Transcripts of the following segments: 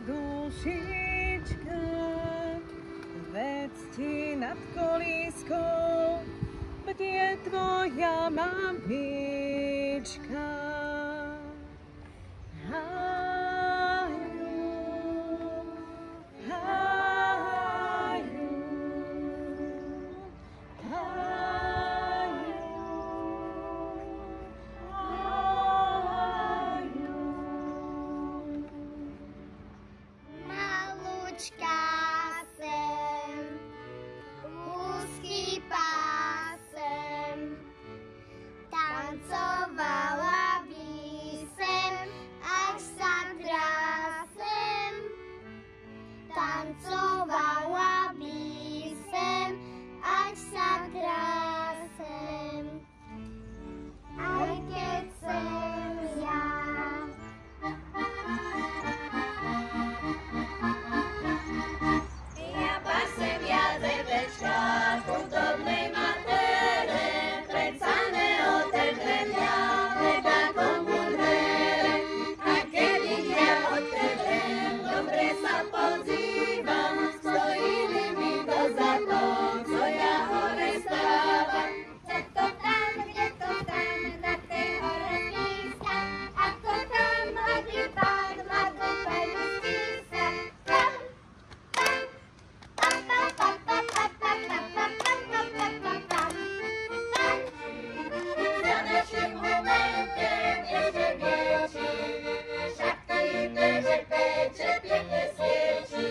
dušička, vecti nad kolískou, bdie tvoja mamička. Háju, háju, háju, háju. Malučka sem, úzky pásem, tancovala by sem, až sa trásem. Tancovala by sem, až sa trásem. Aj keď sem ja. Ja pasem jazebečka, kultovnej matere, predsa neotevřem ja, leda komu dvere. A keď ich ja otevřem, dobre sa pozývam, stojili mi to za to, co ja hore stávam. Co to tam, kde to tam, na tej hore blízka, ako tam mladý pán mladú pani stíska. Tam, Za našim momentem ešte vieči, však ty že peče pekne sviečí.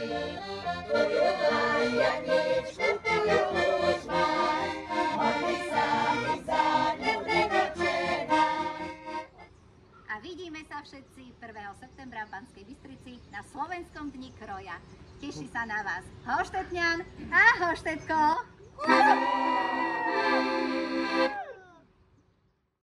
Tvoju aj Janičku, tvoju už máš, mohli sa mi za ňu nedočerať. A vidíme sa všetci 1. septembra v Banskej Bystrici na Slovenskom dni kroja. Teší sa na vás Hoštetňan a Hoštetko.